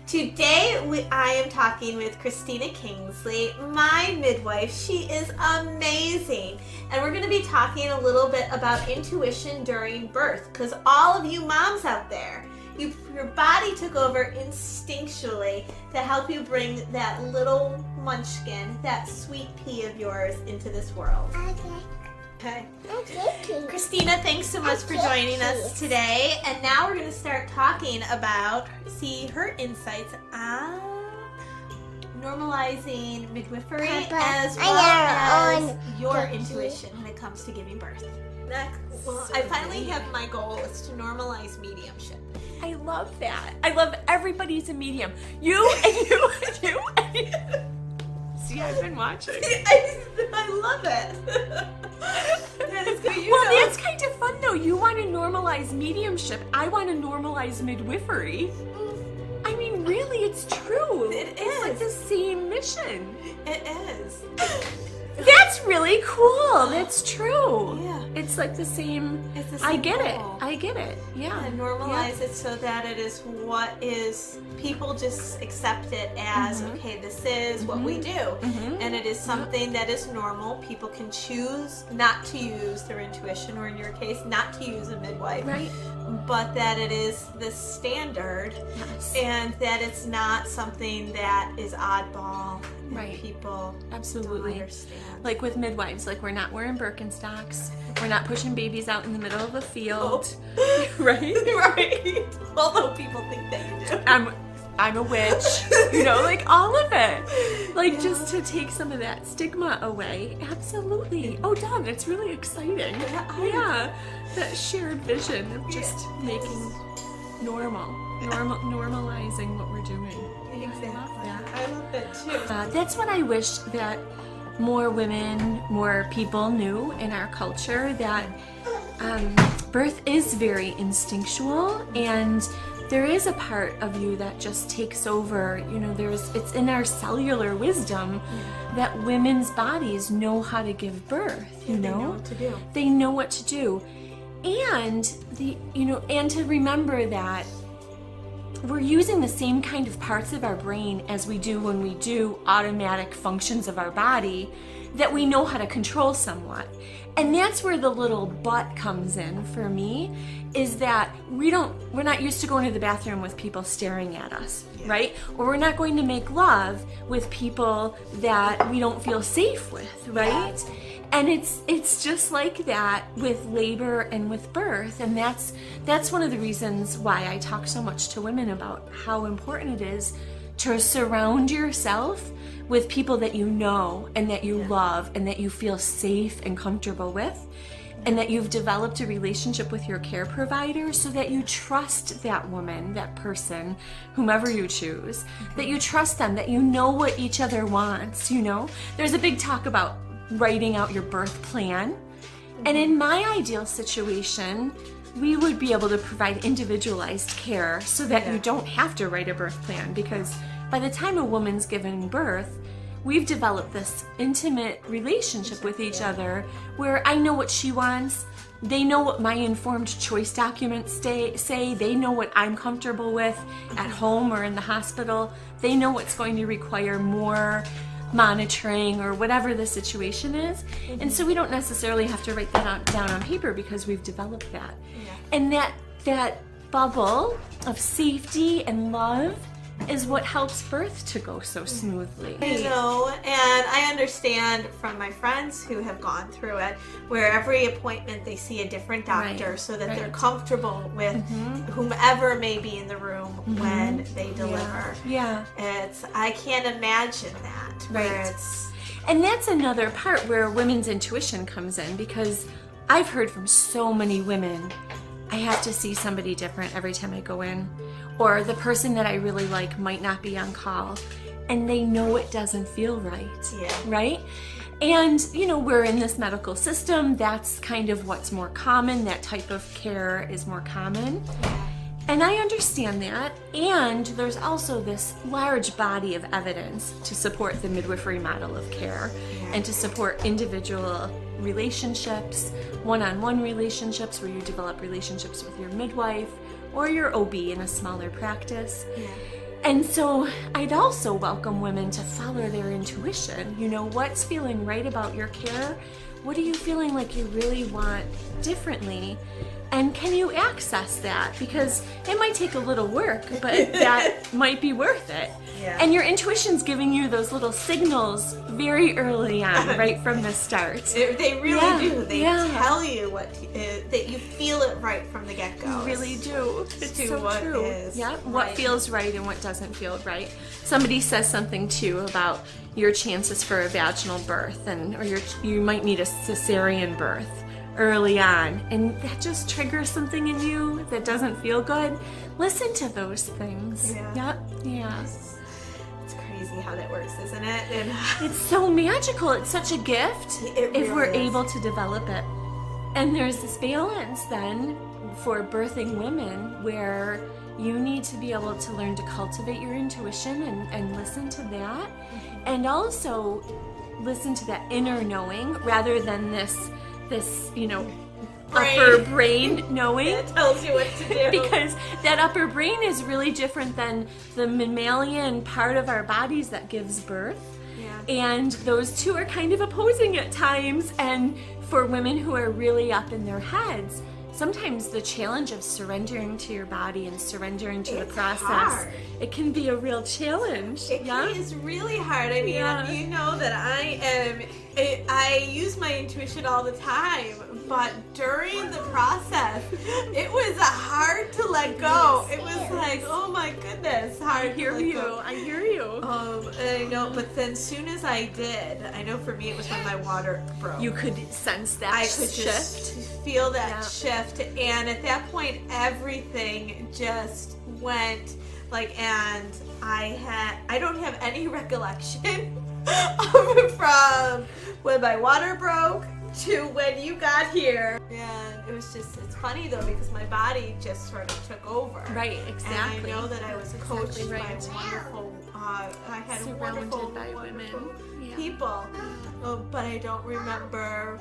Today I am talking with Khristeena Kingsley, my midwife. She is amazing. And we're going to be talking a little bit about intuition during birth, because all of you moms out there, your body took over instinctually to help you bring that little munchkin, that sweet pea of yours into this world. Okay. Khristeena, thanks so much for joining us today. And now we're going to start talking about, her insights on normalizing midwifery as well as your intuition when it comes to giving birth. I finally have my goal is to normalize mediumship. I love that. I love everybody's a medium. You and you and you and you. See, I've been watching. I love it. That's kind of fun though. You want to normalize mediumship. I want to normalize midwifery. I mean, really, it's true. It's like the same mission. It is. That's really cool. That's true. Yeah. It's like the same. It's the same I get goal. it. I get it. Yeah. And normalize it so that it is what is, people just accept it as, okay, this is what we do. And it is something that is normal. People can choose not to use their intuition, or in your case, not to use a midwife. Right. But that it is the standard. Yes. And that it's not something that is oddball. And Right. people Absolutely. don't understand. Like with midwives, like we're not wearing Birkenstocks. We're not pushing babies out in the middle of a field. Right? Right. Although people think that you do. I'm a witch. You know, like all of it. Like just to take some of that stigma away. Absolutely. Oh, Dawn, it's really exciting. Yeah. That shared vision of just making normalizing what we're doing. Exactly. I love that. I love it too. That's what I wish that more women, more people knew in our culture, that birth is very instinctual, and there is a part of you that just takes over. You know, it's in our cellular wisdom that women's bodies know how to give birth. You know? They know what to do. They know what to do. And and to remember that we're using the same kind of parts of our brain as we do when we do automatic functions of our body that we know how to control somewhat. And that's where the little but comes in for me, is that we're not used to going to the bathroom with people staring at us, right? Or we're not going to make love with people that we don't feel safe with, right? Yeah. And it's just like that with labor and with birth. And that's one of the reasons why I talk so much to women about how important it is to surround yourself with people that you know and that you love and that you feel safe and comfortable with, and that you've developed a relationship with your care provider so that you trust that woman, that person, whomever you choose, that you trust them, that you know what each other wants. You know, there's a big talk about writing out your birth plan. And in my ideal situation, we would be able to provide individualized care so that you don't have to write a birth plan, because by the time a woman's given birth, we've developed this intimate relationship with each other where I know what she wants, they know what my informed choice documents say, they know what I'm comfortable with at home or in the hospital, they know what's going to require more monitoring or whatever the situation is. And so we don't necessarily have to write that down on paper because we've developed that. And that bubble of safety and love is what helps birth to go so smoothly. You know, and I understand from my friends who have gone through it, where every appointment they see a different doctor so that they're comfortable with whomever may be in the room when they deliver. I can't imagine that. And that's another part where women's intuition comes in, because I've heard from so many women, I have to see somebody different every time I go in, or the person that I really like might not be on call, and they know it doesn't feel right, right? And, you know, we're in this medical system, that's kind of what's more common, that type of care is more common. And I understand that, and there's also this large body of evidence to support the midwifery model of care and to support individual relationships, one-on-one relationships where you develop relationships with your midwife or your OB in a smaller practice. And so I'd also welcome women to follow their intuition. You know, what's feeling right about your care? What are you feeling like you really want differently? And can you access that? Because it might take a little work, but that might be worth it. Yeah. And your intuition's giving you those little signals very early on, right from the start. They really do. They yeah. tell you that you feel it right from the get-go. You really do. It's so what true. is Yeah, right. what feels right and what doesn't feel right. Somebody says something too about your chances for a vaginal birth, or you might need a cesarean birth early on, and that just triggers something in you that doesn't feel good. Listen to those things. Yeah. Yeah. It's crazy how that works, isn't it? And it's so magical. It's such a gift It if we're really is. able to develop it. And there's this balance then for birthing women where you need to be able to learn to cultivate your intuition and listen to that, and also listen to that inner knowing rather than this upper brain knowing. That tells you what to do. Because that upper brain is really different than the mammalian part of our bodies that gives birth. Yeah. And those two are kind of opposing at times. And for women who are really up in their heads, sometimes the challenge of surrendering to your body and surrendering to the process, hard. It can be a real challenge. It's really hard. I mean, you know that I use my intuition all the time, but during the process, it was hard to let go. It was like, oh my goodness, hard to let go. I hear you. I know, but then soon as I did, I know for me it was when my water broke. You could sense that I could shift. just feel that shift, and at that point, everything just went and I don't have any recollection from when my water broke to when you got here. And it was it's funny though, because my body just sort of took over. Right, exactly. And I know that I was coached by wonderful, I had surrounded wonderful by people. But I don't remember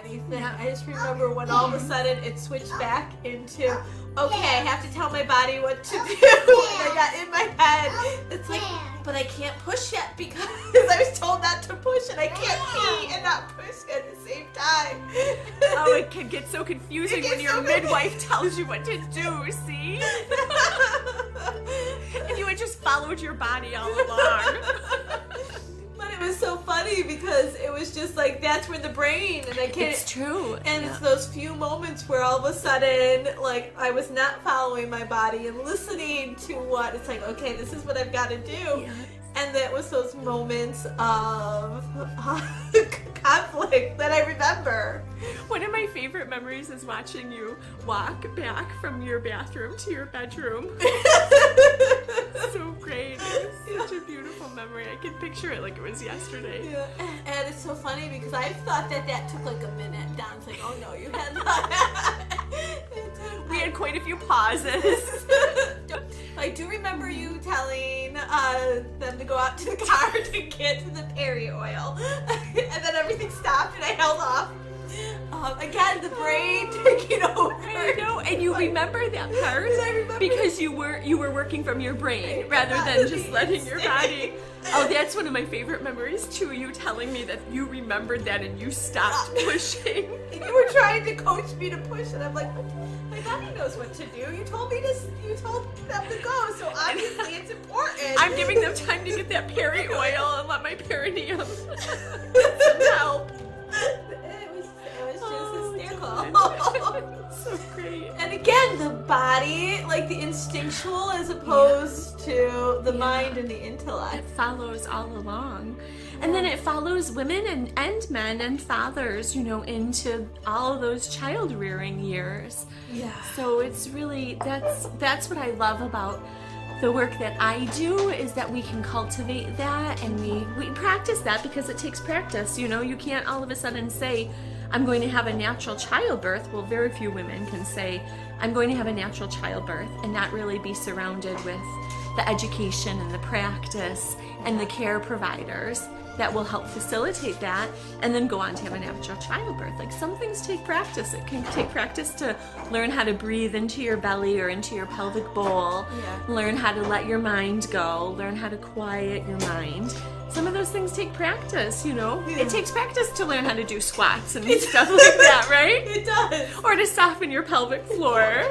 anything. I just remember when all of a sudden it switched back into, okay, I have to tell my body what to do. And I got in my head, it's like, but I can't push yet because I was told not to push, and I can't pee and not push at the same time. Oh, it can get so confusing when your midwife tells you what to do, see? And you had just followed your body all along. But it was so funny because it was just like, that's where the brain, and I can't. It's true. And it's those few moments where all of a sudden, I was not following my body and listening to what, it's like, okay, this is what I've got to do. Yeah. And that was those moments of conflict that I remember. One of my favorite memories is watching you walk back from your bathroom to your bedroom. So great. It's such a beautiful memory. I can picture it like it was yesterday. Yeah. And it's so funny because I thought that took like a minute. Don's like, oh no, you had that. We had quite a few pauses. I do remember you telling them to go out to the car to get the peri oil. And then everything stopped and I held off. Again, the brain taking over. I know, and you remember that part because you were working from your brain rather than just letting your body. Oh, that's one of my favorite memories too. You telling me that you remembered that and you stopped pushing. And you were trying to coach me to push, and I'm like, my body knows what to do. You told them to go, so obviously it's important. I'm giving them time to get that peri oil and let my perineum get some help. It was just hysterical. So great. And again, the body, like the instinctual as opposed to the mind and the intellect. It follows all along. And then it follows women and men and fathers, into all of those child rearing years. Yeah. So it's really, that's what I love about the work that I do, is that we can cultivate that, and we practice that because it takes practice. You can't all of a sudden say, I'm going to have a natural childbirth. Well, very few women can say, I'm going to have a natural childbirth, and not really be surrounded with the education and the practice and the care providers that will help facilitate that, and then go on to have a natural childbirth. Like, some things take practice. It can take practice to learn how to breathe into your belly or into your pelvic bowl, learn how to let your mind go, learn how to quiet your mind. Some of those things take practice, you know? Yeah. It takes practice to learn how to do squats and stuff like that, right? It does. Or to soften your pelvic floor.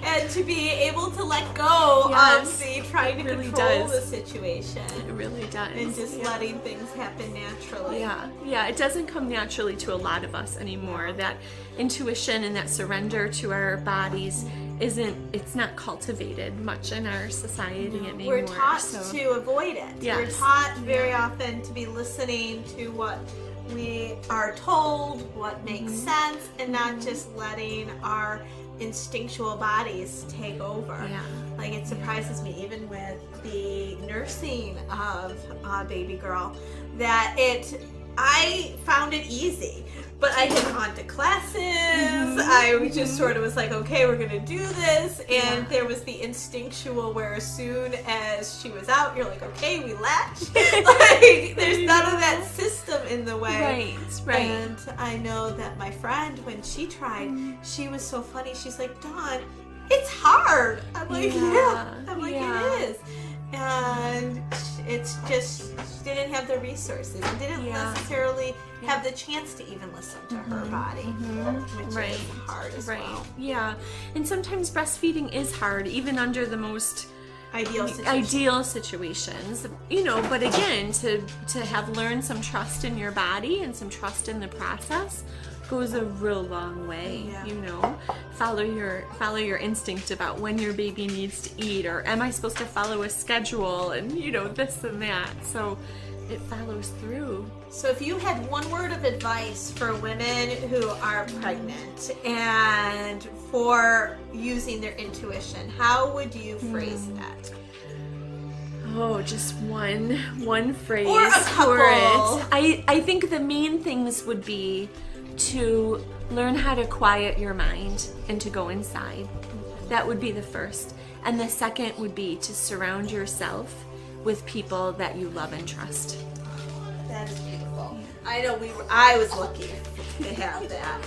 And to be able to let go of the trying to control the situation. It really does. And just letting things happen naturally. Yeah, it doesn't come naturally to a lot of us anymore. That intuition and that surrender to our bodies it's not cultivated much in our society anymore. We're taught to avoid it. Yes. We're taught very often to be listening to what we are told, what makes sense, and not just letting our instinctual bodies take over. Like, it surprises me, even with the nursing of a baby girl, that I found it easy. But I had gone to classes, I just sort of was like, okay, we're gonna do this, and there was the instinctual where as soon as she was out, you're like, okay, we latch. Like, there's none of that system in the way. Right. And I know that my friend, when she tried, she was so funny, she's like, Dawn, it's hard. I'm like, I'm like, it is. And it's just, she didn't have the resources and didn't necessarily have the chance to even listen to her body, which is hard as well. Yeah, and sometimes breastfeeding is hard, even under the most ideal situations, you know. But again, to have learned some trust in your body and some trust in the process goes a real long way. You know, follow your instinct about when your baby needs to eat, or am I supposed to follow a schedule, and you know, this and that. So it follows through. So if you had one word of advice for women who are pregnant and for using their intuition, how would you phrase that? Oh, just one phrase or a couple. For it. I think the main things would be to learn how to quiet your mind and to go inside. That would be the first. And the second would be to surround yourself with people that you love and trust. That is beautiful. I know I was lucky to have that.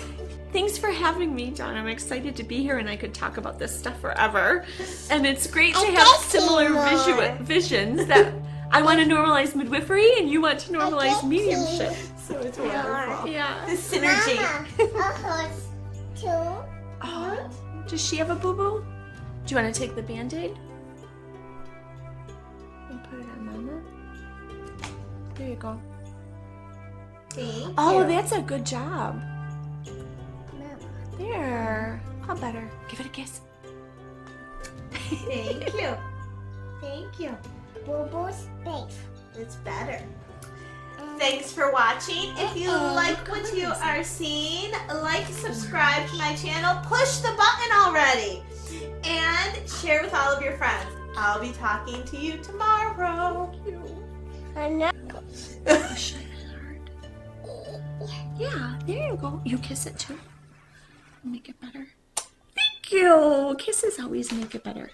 Thanks for having me, Dawn. I'm excited to be here, and I could talk about this stuff forever. And it's great to have similar visions that I want to normalize midwifery and you want to normalize mediumship. So it's wonderful. Yeah. The synergy. Oh, does she have a boo-boo? Do you want to take the Band-Aid? And put it on Mama. There you go. Thank Oh, you. that's a good job. There. How better? Give it a kiss. Thank you. Thank you. Boo-boo's safe. It's better. Thanks for watching. If you like what you are seeing, like, subscribe to my channel, push the button already, and share with all of your friends. I'll be talking to you tomorrow. Yeah, there you go. You kiss it too. Make it better. Thank you. Kisses always make it better.